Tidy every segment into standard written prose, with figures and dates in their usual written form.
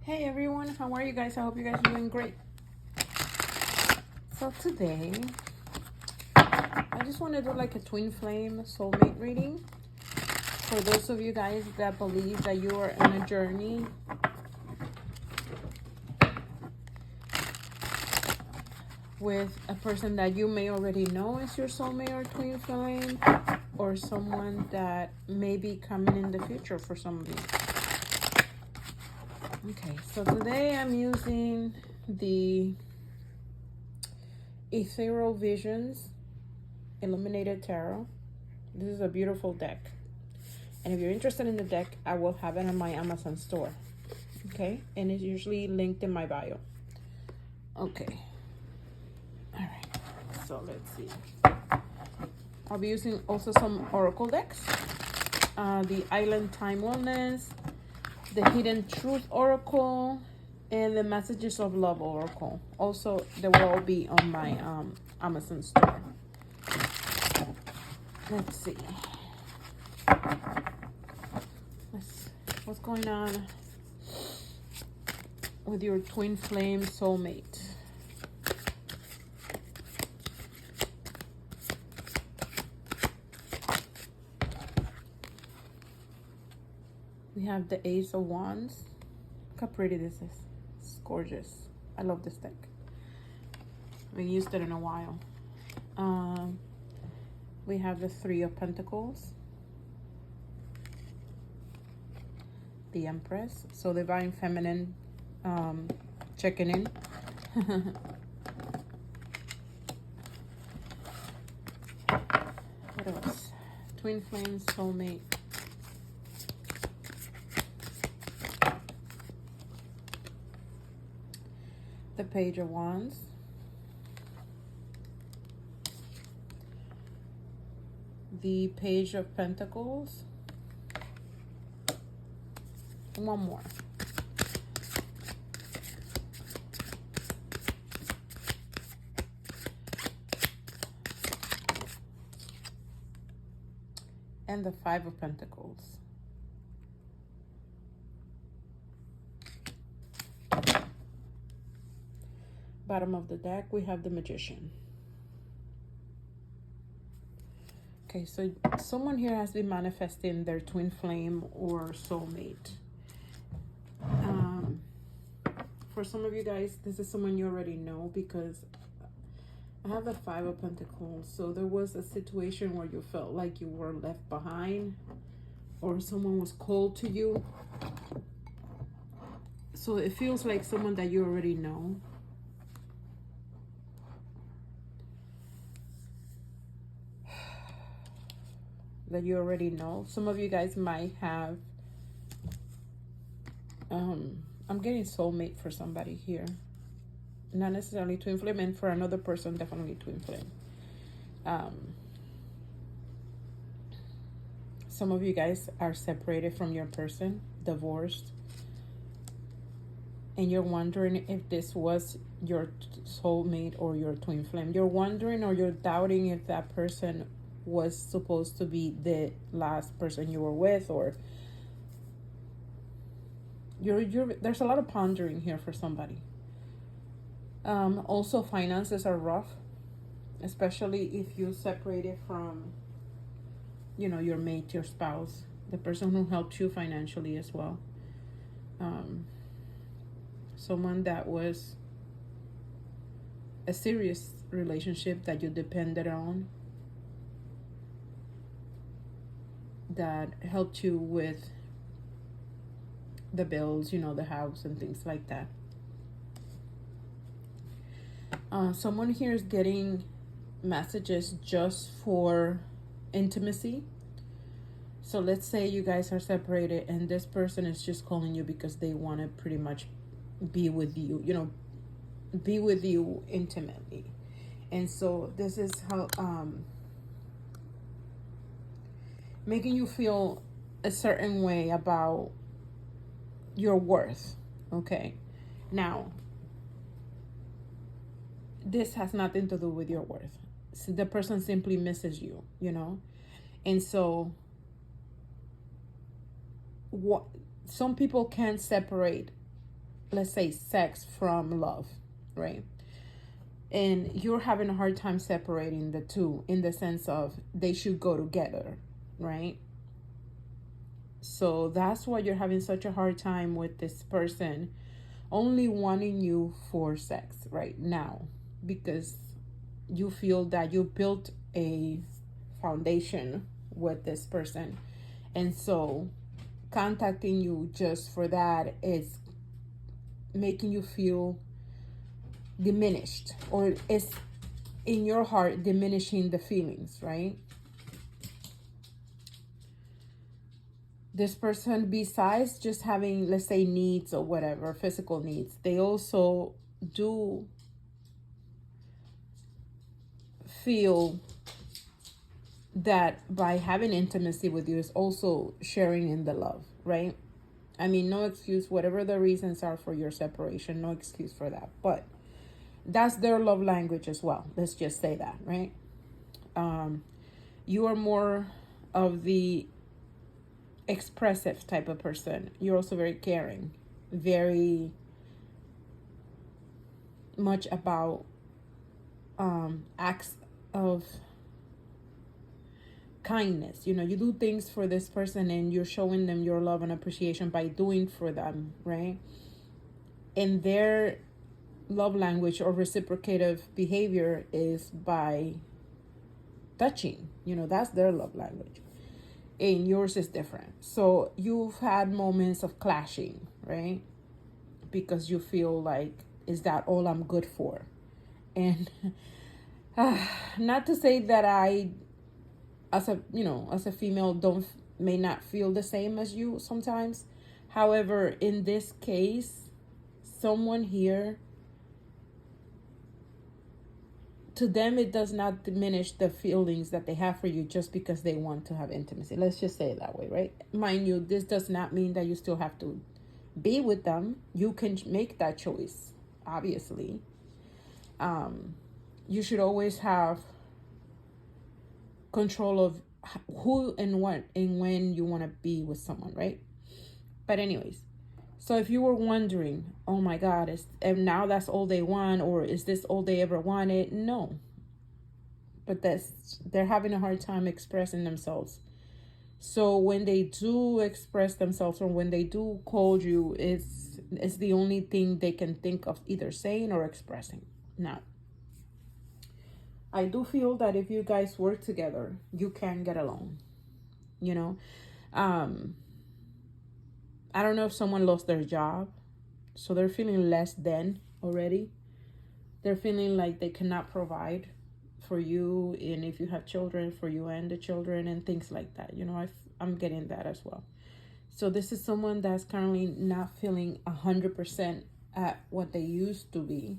Hey everyone, how are you guys? I hope you guys are doing great. So today, I just want to do like a twin flame soulmate reading. For those of you guys that believe that you are on a journey with a person that you may already know is your soulmate or twin flame, or someone that may be coming in the future for some of you. Okay, so today I'm using the Ethereal Visions Illuminated Tarot. This is a beautiful deck. And if you're interested in the deck, I will have it on my Amazon store. Okay, and it's usually linked in my bio. Okay. All right, so let's see. I'll be using also some Oracle decks. The Island Time Wellness, the Hidden Truth Oracle, and the Messages of Love Oracle. Also, they will all be on my Amazon store. Let's see. What's going on with your twin flame soulmate? We have the Ace of Wands. Look how pretty this is. It's gorgeous. I love this deck. We used it in a while. We have the Three of Pentacles. The Empress. So Divine Feminine checking in. What else? Twin flame soulmate. The Page of Wands. The Page of Pentacles. One more. And the Five of Pentacles. Bottom of the deck, we have the Magician. Okay, so someone here has been manifesting their twin flame or soulmate. For some of you guys, this is someone you already know, because I have the Five of Pentacles. So there was a situation where you felt like you were left behind, or someone was cold to you. So it feels like someone that you already know. That you already know. Some of you guys might have I'm getting soulmate for somebody here, not necessarily twin flame, and for another person definitely twin flame. Some of you guys are separated from your person, divorced, and you're wondering if this was your soulmate or your twin flame. You're wondering, or you're doubting if that person was supposed to be the last person you were with, or there's a lot of pondering here for somebody. Also, finances are rough, especially if you separated from, your mate, your spouse, the person who helped you financially as well. Someone that was a serious relationship that you depended on, that helped you with the bills, the house and things like that. Someone here is getting messages just for intimacy. So let's say you guys are separated and this person is just calling you because they want to pretty much be with you, be with you intimately. And so this is how making you feel a certain way about your worth. Okay, now this has nothing to do with your worth. So the person simply misses you, and so what some people can't separate let's say, sex from love, right? And you're having a hard time separating the two in the sense of they should go together, right? So that's why you're having such a hard time with this person only wanting you for sex right now, because you feel that you built a foundation with this person. And so contacting you just for that is making you feel diminished, or it's in your heart diminishing the feelings, right? This person, besides just having, let's say, needs or whatever, physical needs, they also do feel that by having intimacy with you is also sharing in the love, right? I mean, no excuse, whatever the reasons are for your separation, no excuse for that. But that's their love language as well. Let's just say that, right? You are more of the expressive type of person. You're also very caring, very much about acts of kindness. You know, you do things for this person and you're showing them your love and appreciation by doing for them, right? And their love language or reciprocative behavior is by touching. You know, that's their love language. And yours is different. So you've had moments of clashing, right? Because you feel like, is that all I'm good for? And not to say that I, as a female, may not feel the same as you sometimes. However, in this case, someone here, to them, it does not diminish the feelings that they have for you just because they want to have intimacy. Let's just say it that way, right? Mind you, this does not mean that you still have to be with them. You can make that choice, obviously. You should always have control of who and what and when you want to be with someone, right? But anyways, so if you were wondering, oh my God, and now that's all they want, or is this all they ever wanted? No. But they're having a hard time expressing themselves. So when they do express themselves, or when they do call you, it's the only thing they can think of either saying or expressing. Now, I do feel that if you guys work together, you can get along. You know, I don't know if someone lost their job, so they're feeling less than already. They're feeling like they cannot provide for you, and if you have children, for you and the children, and things like that. You know, I'm getting that as well. So this is someone that's currently not feeling 100% at what they used to be.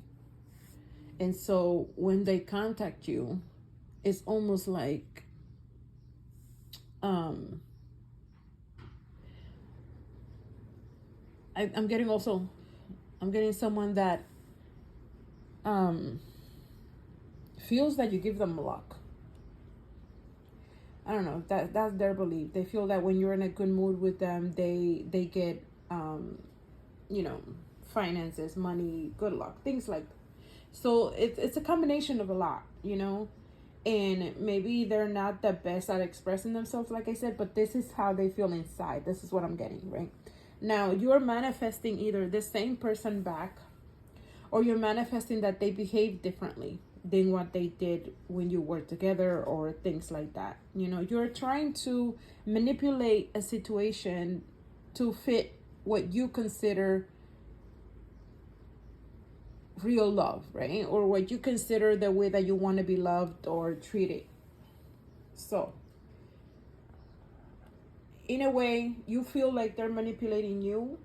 And so when they contact you, it's almost like I'm getting someone that feels that you give them luck. I don't know, that's their belief. They feel that when you're in a good mood with them, they get finances, money, good luck, things like that. So it's a combination of a lot, and maybe they're not the best at expressing themselves, like I said, but this is how they feel inside. This is what I'm getting, right? Now, you're manifesting either the same person back, or you're manifesting that they behave differently than what they did when you were together, or things like that. You're trying to manipulate a situation to fit what you consider real love, right? Or what you consider the way that you want to be loved or treated. So in a way, you feel like they're manipulating you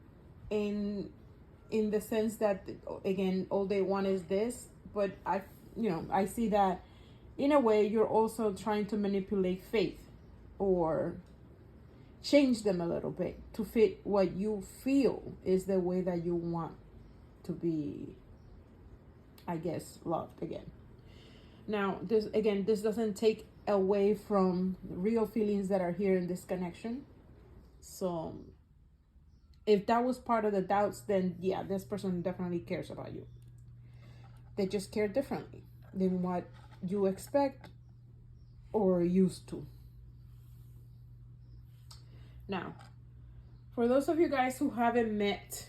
in the sense that, again, all they want is this. But I see that in a way you're also trying to manipulate faith, or change them a little bit to fit what you feel is the way that you want to be, I guess, loved again. Now, this doesn't take away from real feelings that are here in this connection. So if that was part of the doubts, then yeah, this person definitely cares about you. They just care differently than what you expect or used to. Now, for those of you guys who haven't met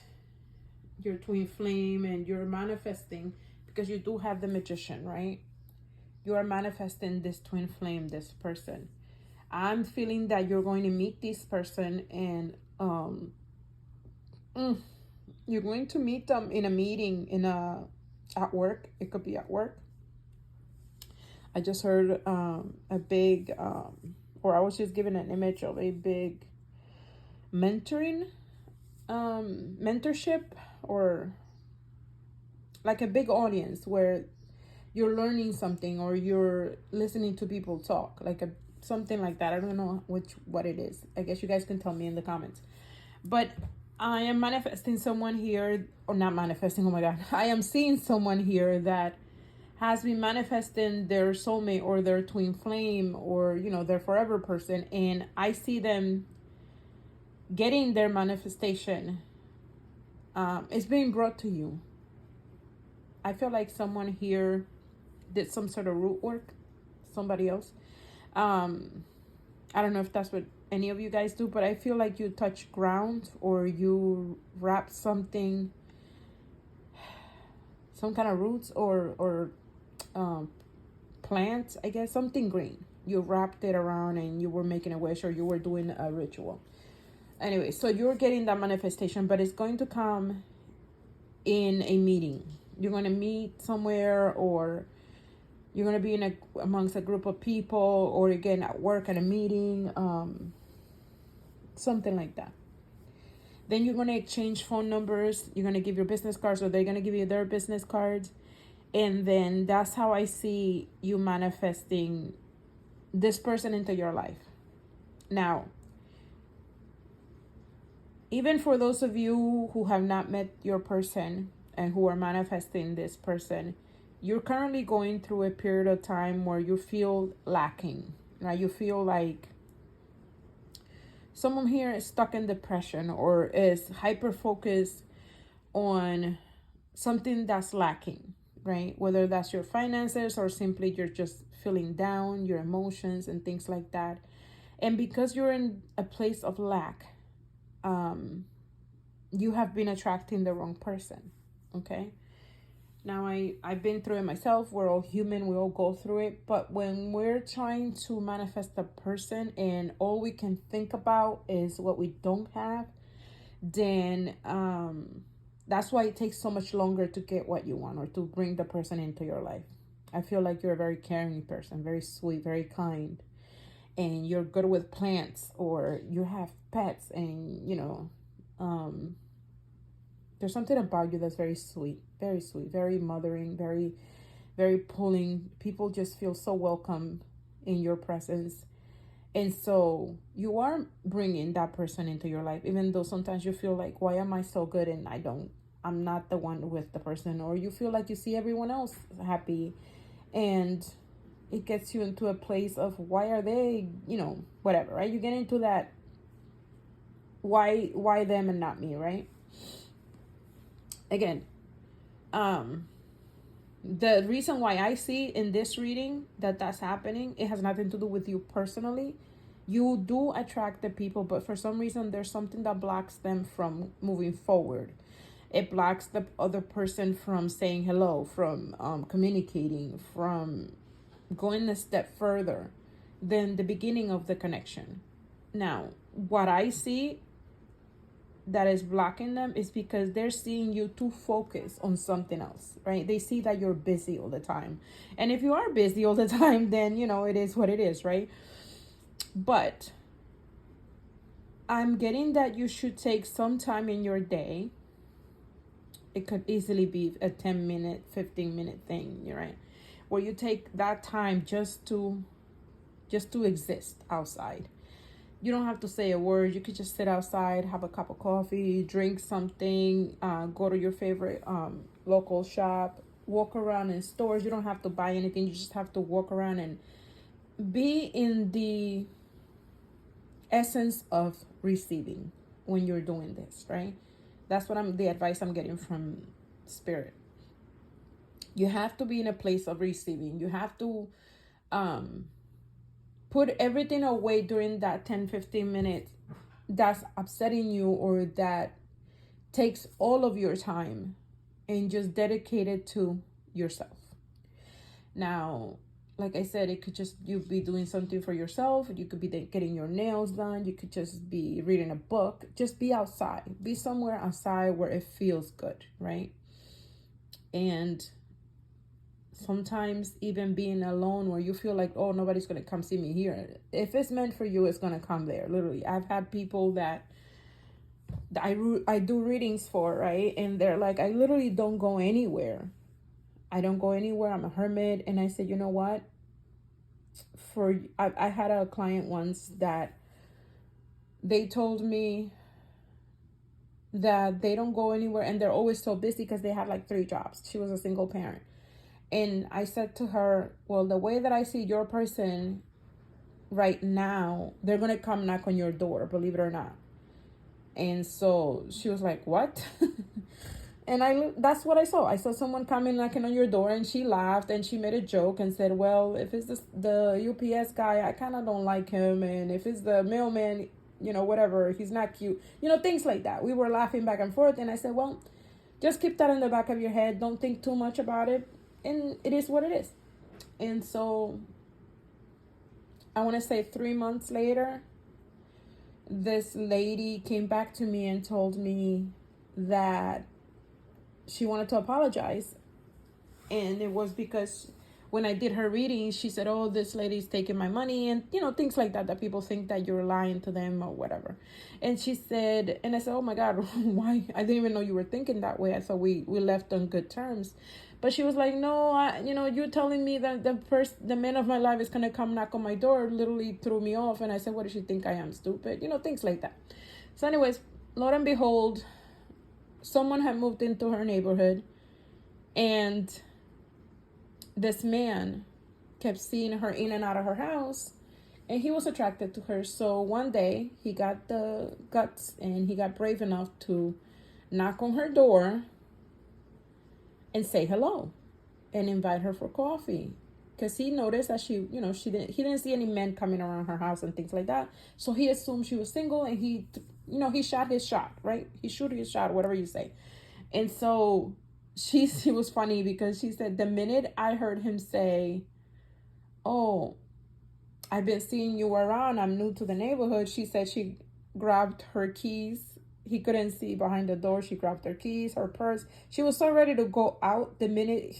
your twin flame and you're manifesting, because you do have the Magician, right? You are manifesting this twin flame, this person. I'm feeling that you're going to meet this person, and you're going to meet them in a meeting, at work. It could be at work. I just heard a big, or I was just given an image of a big mentorship, or like a big audience where you're learning something or you're listening to people talk, like something like that. I don't know what it is. I guess you guys can tell me in the comments. But I am manifesting someone here, or not manifesting, oh my God. I am seeing someone here that has been manifesting their soulmate or their twin flame, or, you know, their forever person. And I see them getting their manifestation. It's being brought to you. I feel like someone here did some sort of root work. Somebody else. I don't know if that's what any of you guys do, but I feel like you touch ground, or you wrap something, some kind of roots or plants, I guess, something green. You wrapped it around and you were making a wish, or you were doing a ritual. Anyway, so you're getting that manifestation, but it's going to come in a meeting. You're going to meet somewhere, or you're going to be amongst a group of people, or again at work at a meeting, something like that. Then you're going to exchange phone numbers. You're going to give your business cards, or they're going to give you their business cards. And then that's how I see you manifesting this person into your life. Now, even for those of you who have not met your person and who are manifesting this person, you're currently going through a period of time where you feel lacking, right? You feel like someone here is stuck in depression, or is hyper focused on something that's lacking, right? Whether that's your finances, or simply you're just feeling down, your emotions and things like that. And because you're in a place of lack, you have been attracting the wrong person, okay? Now, I've been through it myself. We're all human. We all go through it. But when we're trying to manifest a person and all we can think about is what we don't have, then that's why it takes so much longer to get what you want, or to bring the person into your life. I feel like you're a very caring person, very sweet, very kind. And you're good with plants, or you have pets, and, you know, there's something about you that's very sweet, very mothering, very, very pulling. People just feel so welcome in your presence. And so you are bringing that person into your life, even though sometimes you feel like, why am I so good and I'm not the one with the person? Or you feel like you see everyone else happy, and it gets you into a place of, why are they, you know, whatever, right? You get into that, why them and not me, right? Again, the reason why I see in this reading that that's happening, it has nothing to do with you personally. You do attract the people, but for some reason there's something that blocks them from moving forward. It blocks the other person from saying hello, from communicating, from going a step further than the beginning of the connection. Now, what I see that is blocking them is because they're seeing you too focused on something else, right? They see that you're busy all the time. And if you are busy all the time, then, you know, it is what it is, right? But I'm getting that you should take some time in your day. It could easily be a 10-minute, 15-minute thing, right? Where you take that time just to exist outside. You don't have to say a word. You could just sit outside, have a cup of coffee, drink something, go to your favorite local shop, walk around in stores. You don't have to buy anything. You just have to walk around and be in the essence of receiving, when you're doing this, right? That's what the advice I'm getting from Spirit. You have to be in a place of receiving. You have to put everything away during that 10-15 minutes that's upsetting you or that takes all of your time, and just dedicate it to yourself. Now, like I said, it could just you be doing something for yourself. You could be getting your nails done. You could just be reading a book. Just be outside. Be somewhere outside where it feels good, right? And sometimes even being alone where you feel like, oh, nobody's going to come see me here. If it's meant for you, it's going to come there. Literally, I've had people that I do readings for, right? And they're like, I literally don't go anywhere. I don't go anywhere. I'm a hermit. And I said, you know what? I had a client once that they told me that they don't go anywhere and they're always so busy because they have like 3 jobs. She was a single parent. And I said to her, well, the way that I see your person right now, they're going to come knock on your door, believe it or not. And so she was like, what? And that's what I saw. I saw someone coming knocking on your door, and she laughed and she made a joke and said, well, if it's the UPS guy, I kind of don't like him. And if it's the mailman, you know, whatever, he's not cute. You know, things like that. We were laughing back and forth. And I said, well, just keep that in the back of your head. Don't think too much about it. And it is what it is. And so I want to say 3 months later, this lady came back to me and told me that she wanted to apologize. And it was because when I did her reading, she said, oh, this lady's taking my money, and, you know, things like that people think that you're lying to them or whatever. And she said, and I said, oh my God, why? I didn't even know you were thinking that way. I thought we left on good terms. But she was like, no, you're telling me that the man of my life is going to come knock on my door, literally threw me off. And I said, what does she think I am, stupid? You know, things like that. So anyways, Lord and behold, someone had moved into her neighborhood, and this man kept seeing her in and out of her house, and he was attracted to her. So one day he got the guts and he got brave enough to knock on her door and say hello and invite her for coffee, because he noticed that he didn't see any men coming around her house and things like that. So he assumed she was single, and he shot his shot, right? He shoot his shot, whatever you say. And so she was funny because she said, the minute I heard him say, oh, I've been seeing you around, I'm new to the neighborhood, she said she grabbed her keys. He couldn't see behind the door. She grabbed her keys, her purse. She was so ready to go out the minute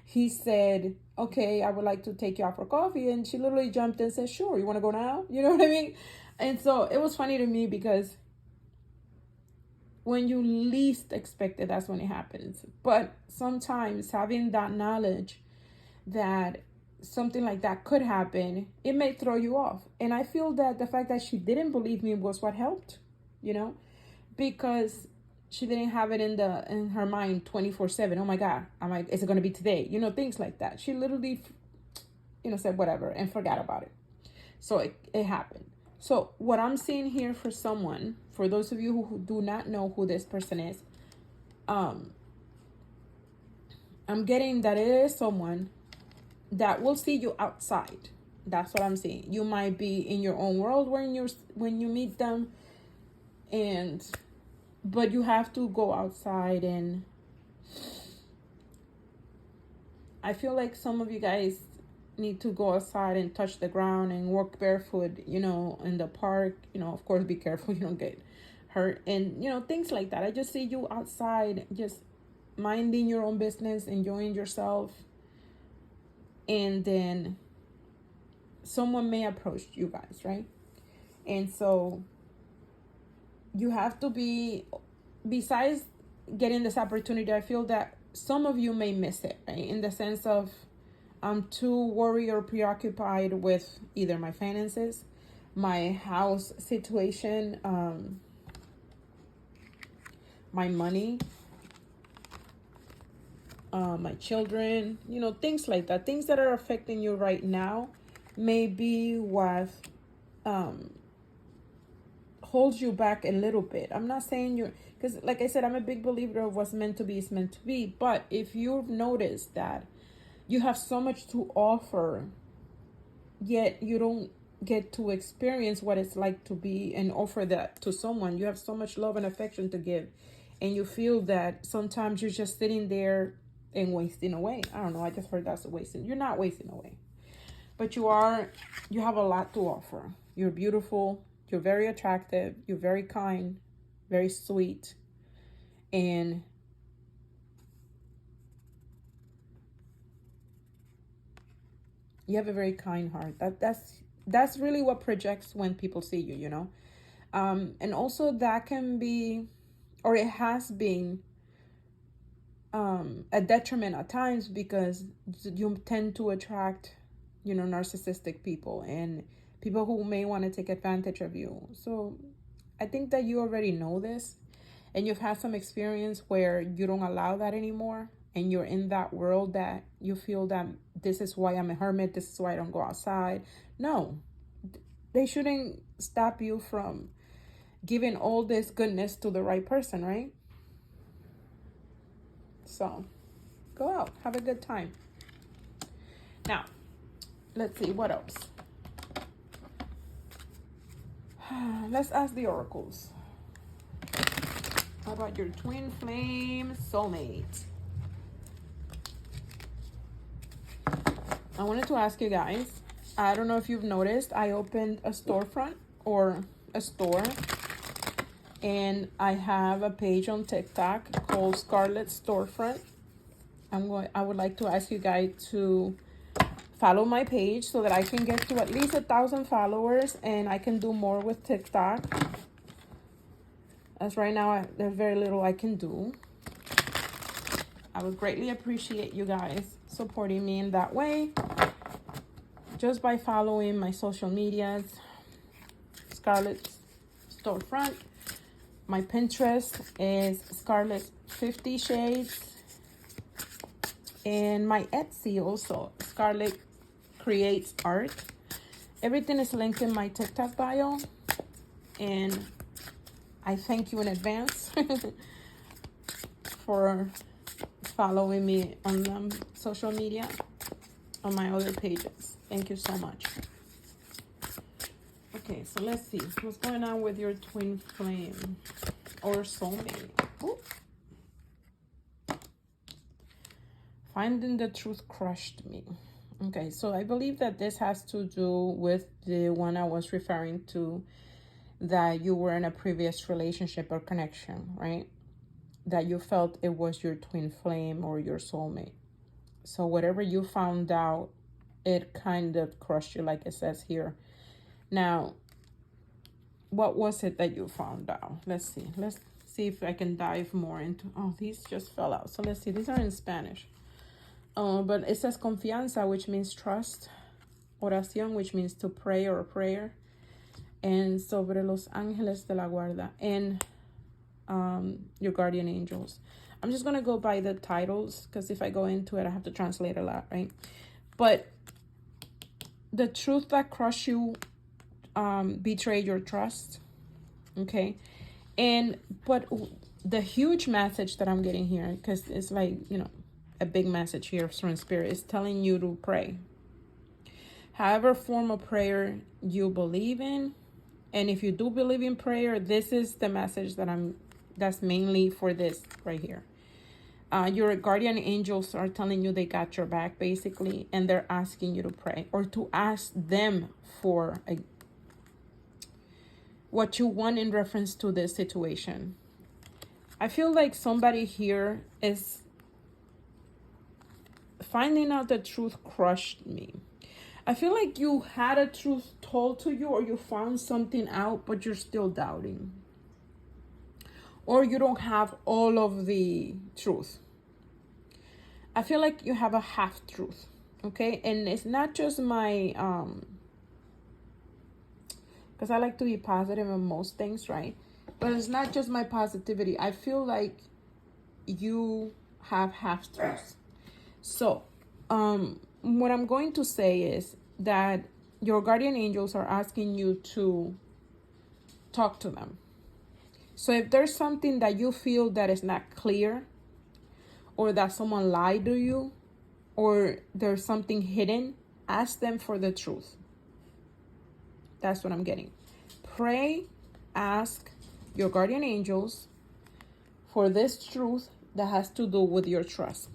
he said, okay, I would like to take you out for coffee. And she literally jumped and said, sure, you want to go now? You know what I mean? And so it was funny to me because when you least expect it, that's when it happens. But sometimes having that knowledge that something like that could happen, it may throw you off. And I feel that the fact that she didn't believe me was what helped, because she didn't have it in her mind 24/7. Oh my God, is it going to be today? Things like that. She literally, said whatever and forgot about it. So it happened. So what I'm seeing here for someone, for those of you who do not know who this person is, I'm getting that it is someone that will see you outside. That's what I'm seeing. You might be in your own world when you meet them, but you have to go outside. And I feel like some of you guys need to go outside and touch the ground and walk barefoot, in the park. Of course, be careful you don't get hurt, and things like that. I just see you outside, just minding your own business, enjoying yourself, and then someone may approach you guys, right? And so you have to be, besides getting this opportunity, I feel that some of you may miss it, right? In the sense of, I'm too worried or preoccupied with either my finances, my house situation, my money, my children, things like that. Things that are affecting you right now may be what holds you back a little bit. I'm not saying you're, because like I said, I'm a big believer of what's meant to be is meant to be. But if you've noticed that you have so much to offer, yet you don't get to experience what it's like to be and offer that to someone. You have so much love and affection to give, and you feel that sometimes you're just sitting there and wasting away. I don't know, I just heard that's a wasting. You're not wasting away, but you have a lot to offer. You're beautiful, you're very attractive, you're very kind, very sweet, and you have a very kind heart. That's really what projects when people see you, you know. And also that can be, or it has been, a detriment at times, because you tend to attract, you know, narcissistic people and people who may want to take advantage of you. So I think that you already know this, and you've had some experience where you don't allow that anymore, and you're in that world that you feel that this is why I'm a hermit, this is why I don't go outside. No, they shouldn't stop you from giving all this goodness to the right person, right? So go out, have a good time. Now, let's see what else. Let's ask the oracles. How about your twin flame soulmate? I wanted to ask you guys, I don't know if you've noticed, I opened a storefront or a store, and I have a page on TikTok called Scarlet Storefront. I would like to ask you guys to follow my page so that I can get to at least 1,000 followers, and I can do more with TikTok. As right now, there's very little I can do. I would greatly appreciate you guys supporting me in that way, just by following my social medias. Scarlet Storefront. My Pinterest is Scarlet 50 Shades. And my Etsy also, Scarlet Creates Art. Everything is linked in my TikTok bio. And I thank you in advance for following me on social media, on my other pages. Thank you so much. Okay, so let's see. What's going on with your twin flame or soulmate? Ooh. Finding the truth crushed me. Okay, so I believe that this has to do with the one I was referring to, that you were in a previous relationship or connection, right? That you felt it was your twin flame or your soulmate. So whatever you found out, it kind of crushed you, like it says here. Now, what was it that you found out? Let's see if I can dive more into, oh, these just fell out. So let's see, these are in Spanish. But it says Confianza, which means trust. Oración, which means to pray or prayer. And sobre los ángeles de la guarda. And your guardian angels. I'm just going to go by the titles, because if I go into it, I have to translate a lot, right? But the truth that crushed you betrayed your trust, okay? But the huge message that I'm getting here, because it's like, you know, a big message here from Spirit, is telling you to pray. However form of prayer you believe in, and if you do believe in prayer, this is the message that's mainly for this right here. Your guardian angels are telling you they got your back, basically, and they're asking you to pray, or to ask them for what you want in reference to this situation. I feel like somebody here is finding out the truth crushed me. I feel like you had a truth told to you, or you found something out, but you're still doubting. Or you don't have all of the truth. I feel like you have a half truth, okay? And it's not just my, because I like to be positive in most things, right? But it's not just my positivity. I feel like you have half truths. So, what I'm going to say is that your guardian angels are asking you to talk to them. So if there's something that you feel that is not clear, or that someone lied to you, or there's something hidden, ask them for the truth. That's what I'm getting. Pray, ask your guardian angels for this truth that has to do with your trust.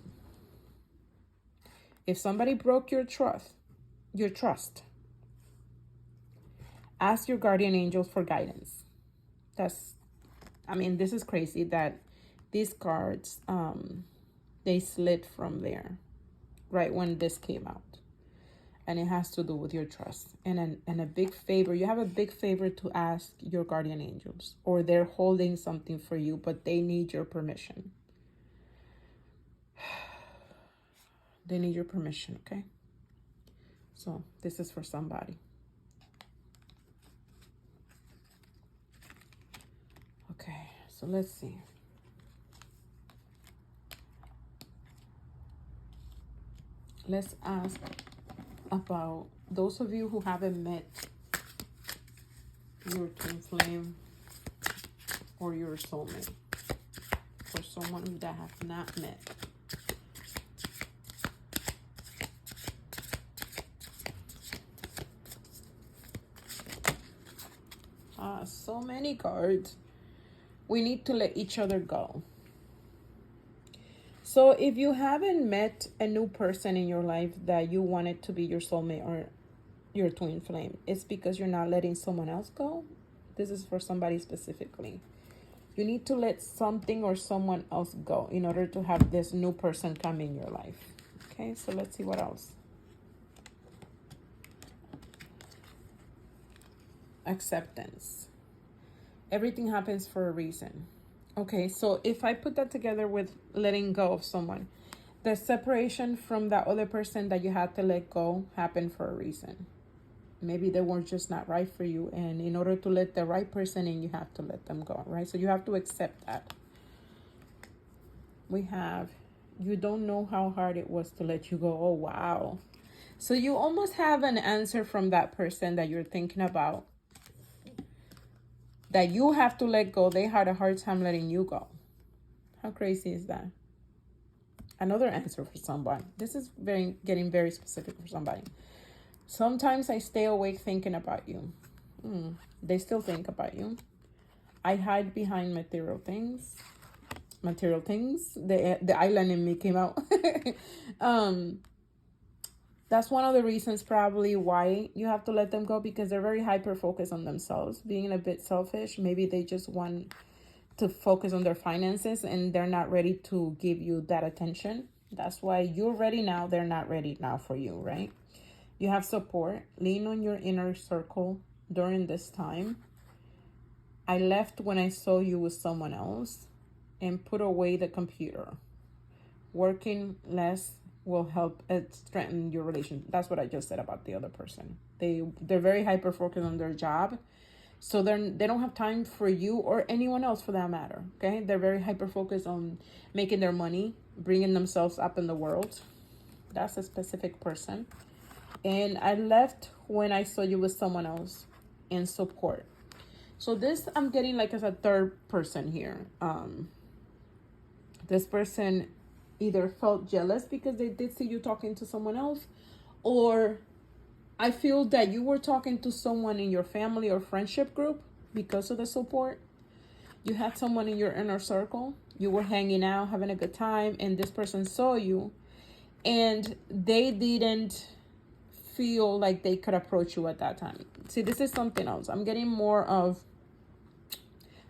If somebody broke your trust, ask your guardian angels for guidance. This is crazy that these cards, they slid from there right when this came out. And it has to do with your trust. And a big favor. You have a big favor to ask your guardian angels. Or they're holding something for you, but they need your permission. They need your permission, okay? So this is for somebody. Okay, so let's see. Let's ask about those of you who haven't met your twin flame or your soulmate. For someone that have not met. So many cards. We need to let each other go. So if you haven't met a new person in your life that you wanted to be your soulmate or your twin flame, it's because you're not letting someone else go. This is for somebody specifically. You need to let something or someone else go in order to have this new person come in your life. Okay, so let's see what else. Acceptance. Everything happens for a reason. Okay, so if I put that together with letting go of someone, the separation from that other person that you had to let go happened for a reason. Maybe they were just not right for you. And in order to let the right person in, you have to let them go, right? So you have to accept that. We have, you don't know how hard it was to let you go. Oh, wow. So you almost have an answer from that person that you're thinking about, that you have to let go. They had a hard time letting you go. How crazy is that? Another answer for somebody. This is getting very specific for somebody. Sometimes I stay awake thinking about you. They still think about you. I hide behind material things. The island in me came out. That's one of the reasons probably why you have to let them go, because they're very hyper-focused on themselves, being a bit selfish. Maybe they just want to focus on their finances and they're not ready to give you that attention. That's why you're ready now. They're not ready now for you, right? You have support. Lean on your inner circle during this time. I left when I saw you with someone else, and put away the computer. Working less will help strengthen your relation. That's what I just said about the other person. They're very hyper focused on their job, so they don't have time for you or anyone else for that matter. Okay, they're very hyper focused on making their money, bringing themselves up in the world. That's a specific person. And I left when I saw you with someone else in support. So this I'm getting like as a third person here. This person either felt jealous because they did see you talking to someone else, or I feel that you were talking to someone in your family or friendship group because of the support. You had someone in your inner circle. You were hanging out, having a good time, and this person saw you, and they didn't feel like they could approach you at that time. See, this is something else. I'm getting more of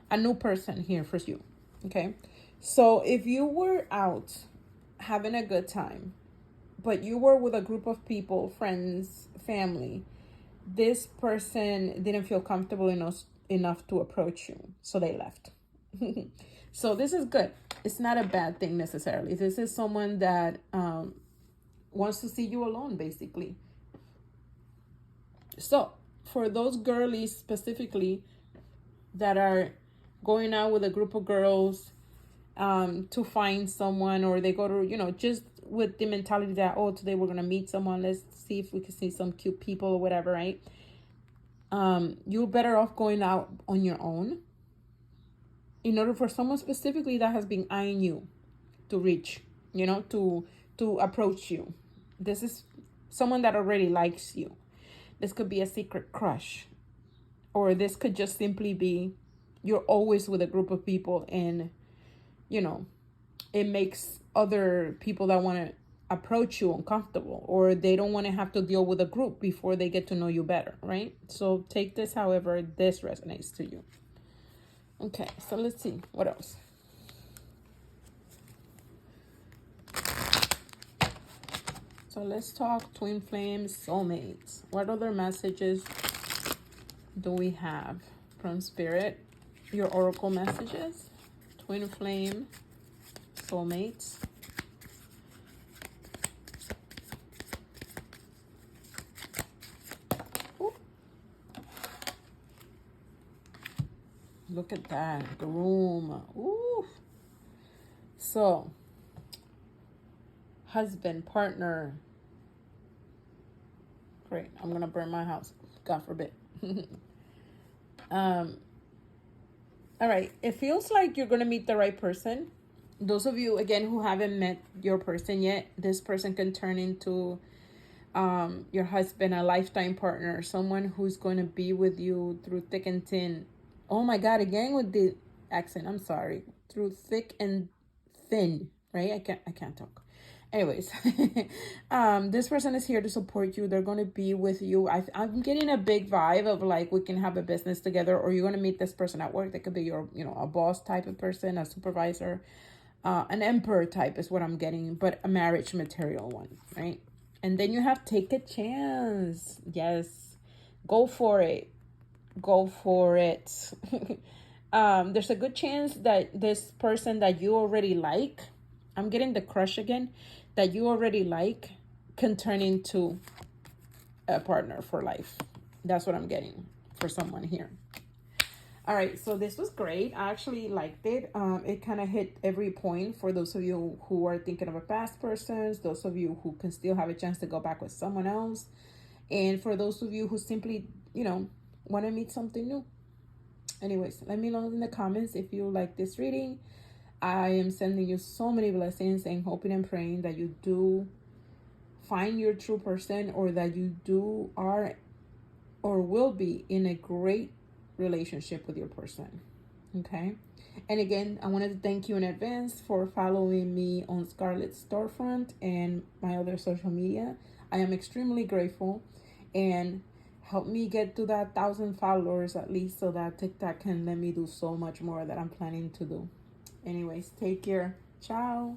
a new person here for you. Okay, so if you were out having a good time, but you were with a group of people, friends, family, this person didn't feel comfortable enough to approach you, so they left. So this is good. It's not a bad thing necessarily. This is someone that wants to see you alone, basically. So for those girlies specifically that are going out with a group of girls to find someone, or they go to, just with the mentality that, oh, today we're going to meet someone. Let's see if we can see some cute people or whatever, right? You're better off going out on your own in order for someone specifically that has been eyeing you to reach, to approach you. This is someone that already likes you. This could be a secret crush, or this could just simply be you're always with a group of people, and it makes other people that want to approach you uncomfortable, or they don't want to have to deal with a group before they get to know you better, right? So take this however this resonates to you. Okay, so let's see what else. So let's talk twin flames, soulmates. What other messages do we have from Spirit? Your oracle messages, twin flame, soulmates. Ooh. Look at that, groom. Ooh. So, husband, partner. Great, I'm gonna burn my house, God forbid. All right, it feels like you're gonna meet the right person. Those of you, again, who haven't met your person yet, this person can turn into your husband, a lifetime partner, someone who's going to be with you through thick and thin. Oh my God, again with the accent, I'm sorry. Through thick and thin, right? I can't talk. Anyways, this person is here to support you. They're going to be with you. I'm getting a big vibe of like, we can have a business together, or you're going to meet this person at work. That could be your, a boss type of person, a supervisor, an emperor type is what I'm getting, but a marriage material one, right? And then you have take a chance. Yes, go for it. Go for it. There's a good chance that this person that you already like, I'm getting the crush again, that you already like, can turn into a partner for life. That's what I'm getting for someone here. All right, so this was great. I actually liked it. It kind of hit every point for those of you who are thinking of a past person, those of you who can still have a chance to go back with someone else, and for those of you who simply, want to meet something new. Anyways, let me know in the comments if you like this reading. I am sending you so many blessings and hoping and praying that you do find your true person, or that you are or will be in a great relationship with your person. Okay. And again, I wanted to thank you in advance for following me on Scarlet Storefront and my other social media. I am extremely grateful, and help me get to that 1,000 followers at least, so that TikTok can let me do so much more that I'm planning to do. Anyways, take care. Ciao.